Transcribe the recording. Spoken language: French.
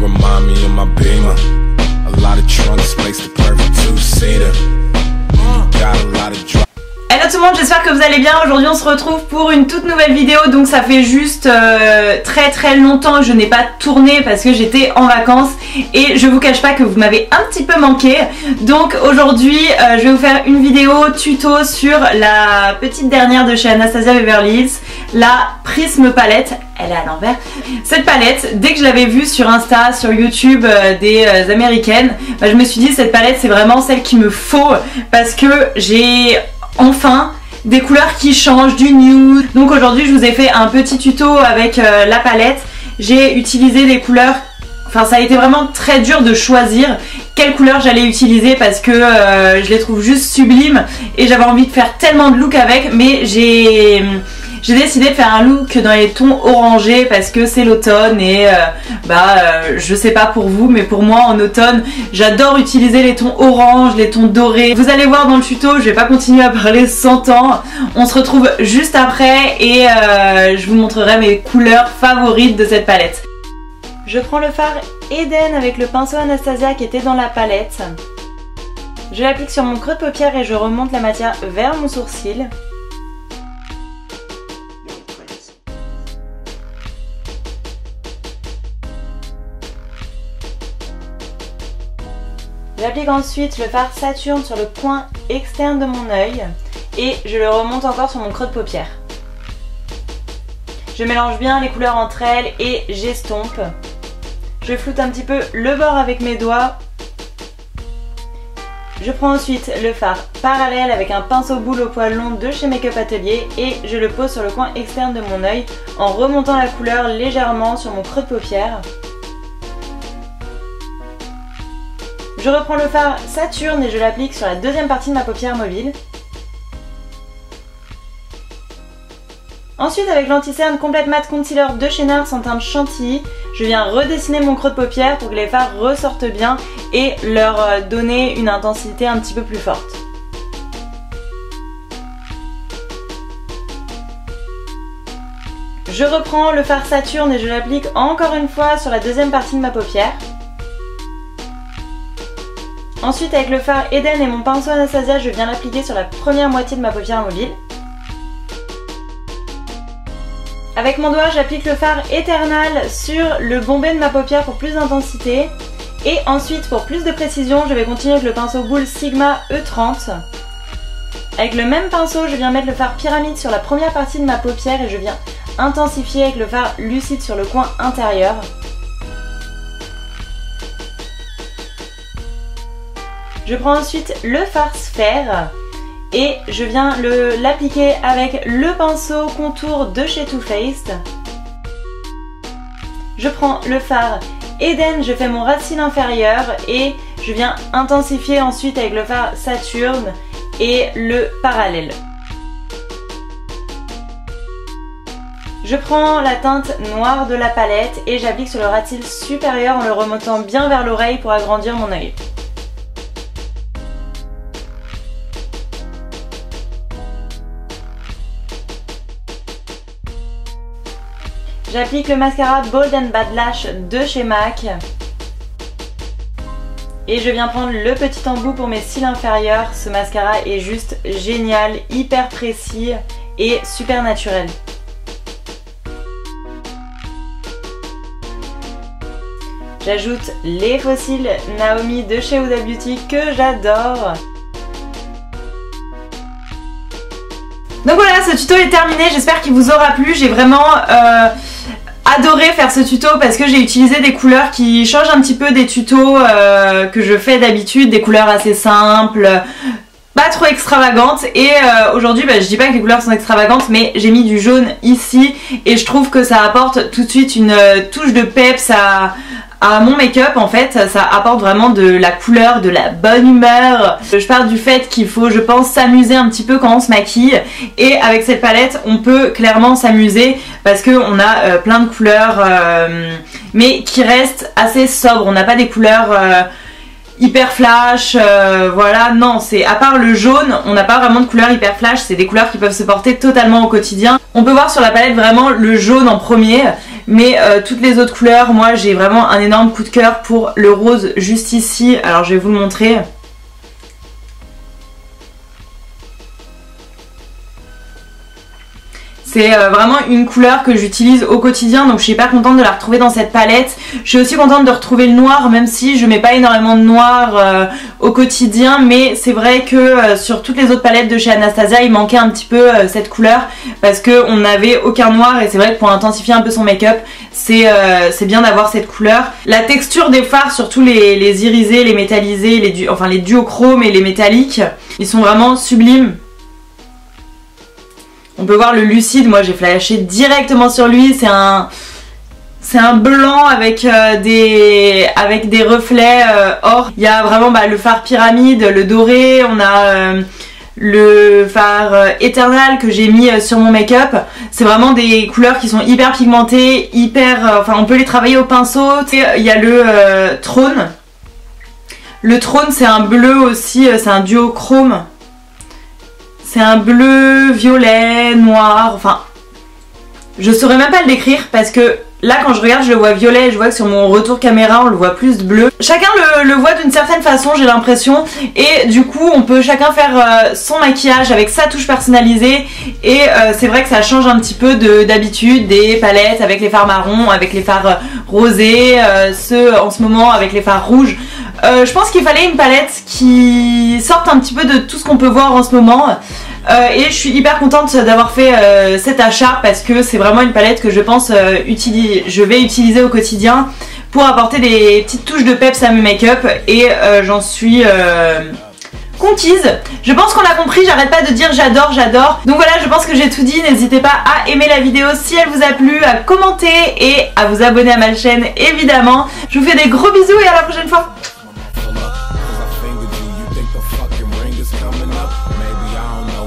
remind me of my Beamer. A lot of trunk space, the perfect two-seater. You got a lot of drive. Hello tout le monde, j'espère que vous allez bien. Aujourd'hui on se retrouve pour une toute nouvelle vidéo. Donc ça fait juste très longtemps que je n'ai pas tourné parce que j'étais en vacances. Et je vous cache pas que vous m'avez un petit peu manqué. Donc aujourd'hui je vais vous faire une vidéo tuto sur la petite dernière de chez Anastasia Beverly Hills, la Prisme palette. Elle est à l'envers. Cette palette, dès que je l'avais vue sur Insta, sur YouTube des américaines, bah, je me suis dit cette palette c'est vraiment celle qu'il me faut parce que j'ai enfin des couleurs qui changent, du nude. Donc aujourd'hui je vous ai fait un petit tuto avec la palette. J'ai utilisé des couleurs, enfin ça a été vraiment très dur de choisir quelle couleur j'allais utiliser parce que je les trouve juste sublimes et j'avais envie de faire tellement de looks avec, mais j'ai décidé de faire un look dans les tons orangés parce que c'est l'automne et je sais pas pour vous, mais pour moi en automne j'adore utiliser les tons orange, les tons dorés. Vous allez voir dans le tuto, je vais pas continuer à parler 100 ans. On se retrouve juste après et je vous montrerai mes couleurs favorites de cette palette. Je prends le fard Eden avec le pinceau Anastasia qui était dans la palette. Je l'applique sur mon creux de paupière et je remonte la matière vers mon sourcil. J'applique ensuite le fard Saturne sur le coin externe de mon œil et je le remonte encore sur mon creux de paupière. Je mélange bien les couleurs entre elles et j'estompe. Je floute un petit peu le bord avec mes doigts. Je prends ensuite le fard Parallèle avec un pinceau boule au poil long de chez Make Up Atelier et je le pose sur le coin externe de mon œil en remontant la couleur légèrement sur mon creux de paupière. Je reprends le fard Saturne et je l'applique sur la deuxième partie de ma paupière mobile. Ensuite, avec l'anti-cerne Complete Matte Concealer de chez NARS en teinte chantilly, je viens redessiner mon creux de paupière pour que les fards ressortent bien et leur donner une intensité un petit peu plus forte. Je reprends le fard Saturne et je l'applique encore une fois sur la deuxième partie de ma paupière. Ensuite, avec le fard Eden et mon pinceau Anastasia, je viens l'appliquer sur la première moitié de ma paupière mobile. Avec mon doigt, j'applique le fard Eternal sur le bombé de ma paupière pour plus d'intensité. Et ensuite, pour plus de précision, je vais continuer avec le pinceau boule Sigma E30. Avec le même pinceau, je viens mettre le fard Pyramide sur la première partie de ma paupière et je viens intensifier avec le fard Lucide sur le coin intérieur. Je prends ensuite le fard Sphère et je viens l'appliquer avec le pinceau contour de chez Too Faced. Je prends le fard Eden, je fais mon ras de cils inférieur et je viens intensifier ensuite avec le fard Saturne et le Parallèle. Je prends la teinte noire de la palette et j'applique sur le ras de cils supérieur en le remontant bien vers l'oreille pour agrandir mon œil. J'applique le mascara Bold and Bad Lash de chez MAC. Et je viens prendre le petit embout pour mes cils inférieurs. Ce mascara est juste génial, hyper précis et super naturel. J'ajoute les faux cils Naomi de chez Huda Beauty que j'adore. Donc voilà, ce tuto est terminé, j'espère qu'il vous aura plu. J'ai vraiment adoré faire ce tuto parce que j'ai utilisé des couleurs qui changent un petit peu des tutos que je fais d'habitude, des couleurs assez simples, pas trop extravagantes. Et aujourd'hui, je dis pas que les couleurs sont extravagantes, mais j'ai mis du jaune ici et je trouve que ça apporte tout de suite une touche de peps à mon make-up. En fait, ça apporte vraiment de la couleur, de la bonne humeur. Je parle du fait qu'il faut, je pense, s'amuser un petit peu quand on se maquille, et avec cette palette on peut clairement s'amuser parce qu'on a plein de couleurs mais qui restent assez sobres. On n'a pas des couleurs hyper flash, voilà, non, c'est à part le jaune, on n'a pas vraiment de couleurs hyper flash, c'est des couleurs qui peuvent se porter totalement au quotidien. On peut voir sur la palette vraiment le jaune en premier, mais toutes les autres couleurs, moi j'ai vraiment un énorme coup de cœur pour le rose juste ici. Alors je vais vous le montrer. C'est vraiment une couleur que j'utilise au quotidien, donc je suis hyper contente de la retrouver dans cette palette. Je suis aussi contente de retrouver le noir, même si je mets pas énormément de noir au quotidien, mais c'est vrai que sur toutes les autres palettes de chez Anastasia, il manquait un petit peu cette couleur parce qu'on n'avait aucun noir, et c'est vrai que pour intensifier un peu son make-up, c'est bien d'avoir cette couleur. La texture des fards, surtout les irisés, les métallisés, les duochromes et les métalliques, ils sont vraiment sublimes. On peut voir le lucide, moi j'ai flashé directement sur lui, c'est un blanc avec des reflets or. Il y a vraiment le fard pyramide, le doré, on a le fard Eternal que j'ai mis sur mon make-up. C'est vraiment des couleurs qui sont hyper pigmentées, enfin on peut les travailler au pinceau. Il y a le trône. Le trône c'est un bleu aussi, c'est un duochrome. C'est un bleu, violet, noir, enfin je saurais même pas le décrire parce que là quand je regarde je le vois violet et je vois que sur mon retour caméra on le voit plus bleu. Chacun le voit d'une certaine façon, j'ai l'impression, et du coup on peut chacun faire son maquillage avec sa touche personnalisée, et c'est vrai que ça change un petit peu d'habitude des palettes avec les fards marrons, avec les fards rosés, ceux en ce moment avec les fards rouges. Je pense qu'il fallait une palette qui sorte un petit peu de tout ce qu'on peut voir en ce moment. Et je suis hyper contente d'avoir fait cet achat parce que c'est vraiment une palette que je pense je vais utiliser au quotidien pour apporter des petites touches de peps à mes make-up, et j'en suis conquise. Je pense qu'on a compris, j'arrête pas de dire j'adore, j'adore. Donc voilà, je pense que j'ai tout dit. N'hésitez pas à aimer la vidéo si elle vous a plu, à commenter et à vous abonner à ma chaîne évidemment. Je vous fais des gros bisous et à la prochaine fois. Maybe I don't know